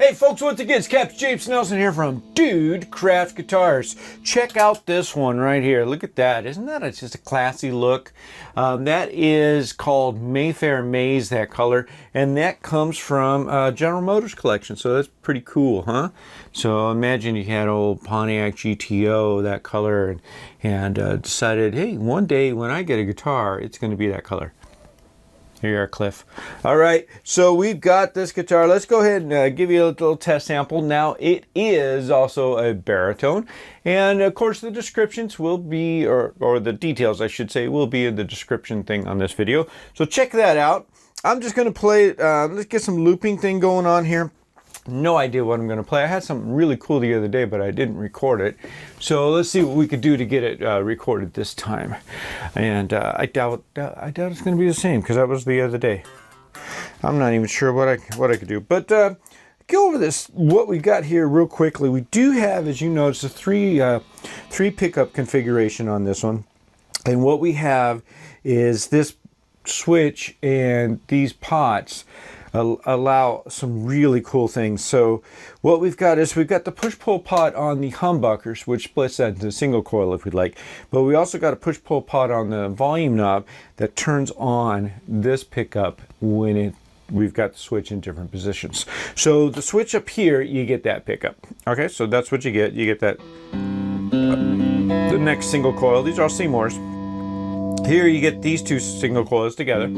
Hey folks, once again, it's Captain James Nelson here from Dude Craft Guitars. Check out this one right here. Look at that. Isn't that just a classy look? That is called Mayfair Maize, that color. And that comes from General Motors collection. So that's pretty cool, huh? So imagine you had old Pontiac GTO, that color, and decided, hey, one day when I get a guitar, it's going to be that color. Here you are, Cliff. All right, so we've got this guitar. Let's go ahead and give you a little test sample. Now, it is also a baritone, and of course the descriptions will be, or the details, I should say, will be in the description thing on this video. So check that out. I'm just going to play, let's get some looping thing going on here. No idea what I'm going to play. I had something really cool the other day, but I didn't record it. So let's see what we could do to get it recorded this time. And I doubt it's going to be the same because that was the other day. I'm not even sure what I could do. But go over this, what we got here real quickly. We do have, as you notice, a three pickup configuration on this one. And what we have is this switch and these pots allow some really cool things. So what we've got is we've got the push-pull pot on the humbuckers, which splits that into a single coil if we'd like. But we also got a push-pull pot on the volume knob that turns on this pickup when we've got the switch in different positions. So the switch up here, you get that pickup. Okay, so that's what you get. You get that the next single coil. These are all Seymours. Here you get these two single coils together.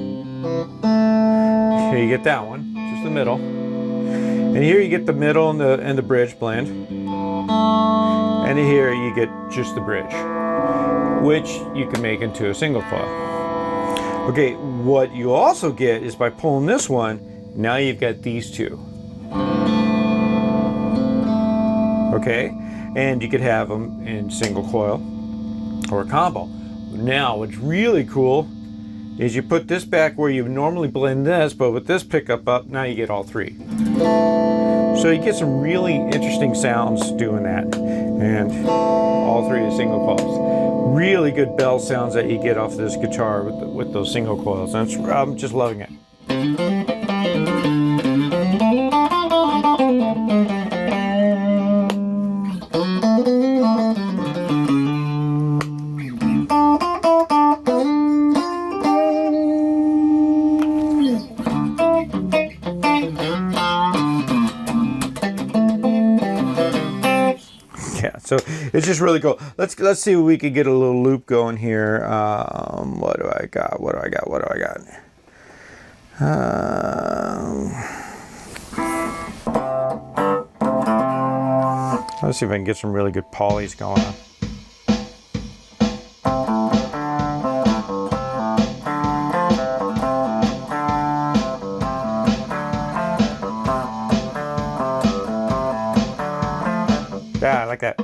Here you get that one, just the middle. And here you get the middle and the bridge blend. And here you get just the bridge, which you can make into a single coil. Okay, what you also get is by pulling this one, now you've got these two. Okay, and you could have them in single coil or a combo. Now, what's really cool is you put this back where you normally blend this, but with this pickup up, now you get all three. So you get some really interesting sounds doing that. And all three are single coils. Really good bell sounds that you get off this guitar with those single coils. And I'm just loving it. Yeah, so it's just really cool. Let's see if we could get a little loop going here. What do I got? Let's see if I can get some really good polys going on. Yeah, I like that.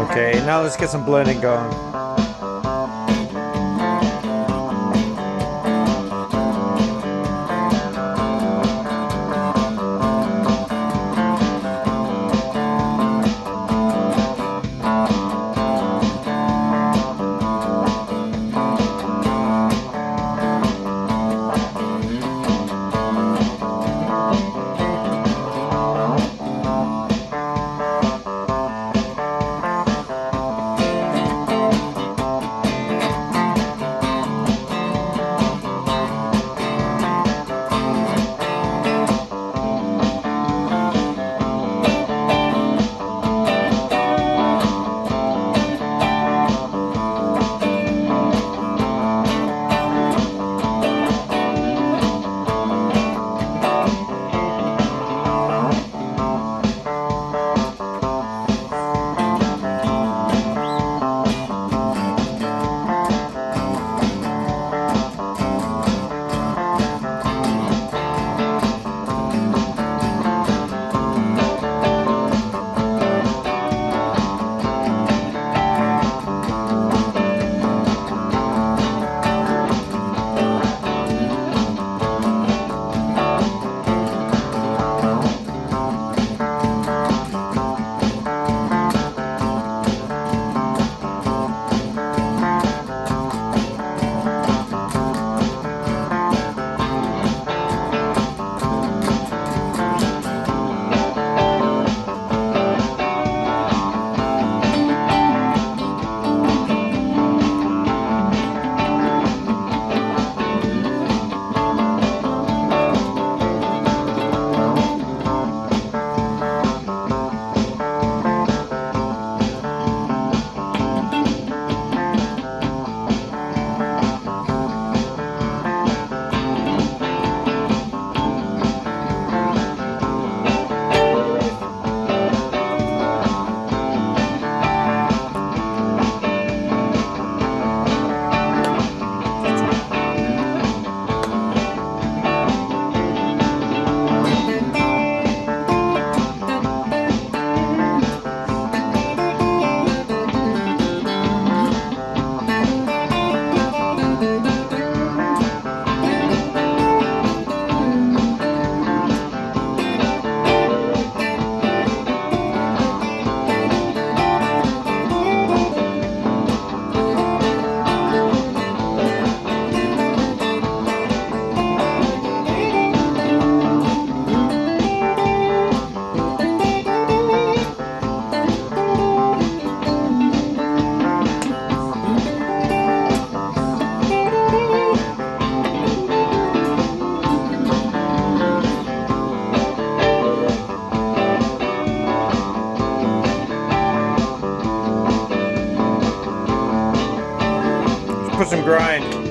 Okay, now let's get some blending going. grind.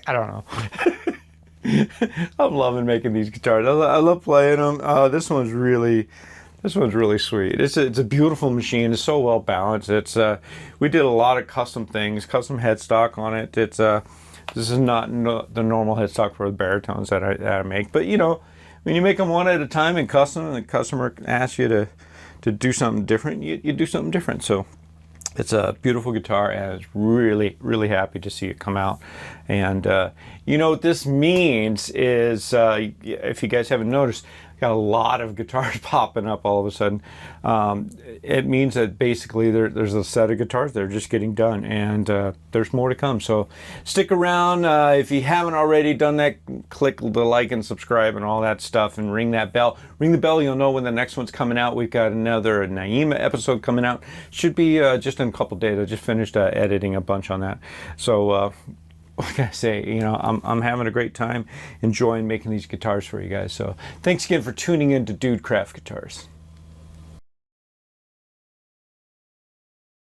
I don't know. I'm loving making these guitars. I love playing them. This one's really sweet. It's a beautiful machine. It's so well balanced. It's we did a lot of custom things, custom headstock on it. It's this is not the normal headstock for the baritones that I make, but you know, when you make them one at a time and custom, and the customer asks you to do something different, you do something different. So it's a beautiful guitar, and I was really happy to see it come out. And you know what this means is, if you guys haven't noticed, got a lot of guitars popping up all of a sudden. It means that basically there's a set of guitars that are just getting done, and there's more to come. So stick around. If you haven't already done that, click the like and subscribe and all that stuff, and ring that bell. Ring the bell, you'll know when the next one's coming out. We've got another Naima episode coming out. Should be just in a couple days. I just finished editing a bunch on that. So what can I say? You know, I'm having a great time enjoying making these guitars for you guys. So thanks again for tuning in to Dude Craft Guitars.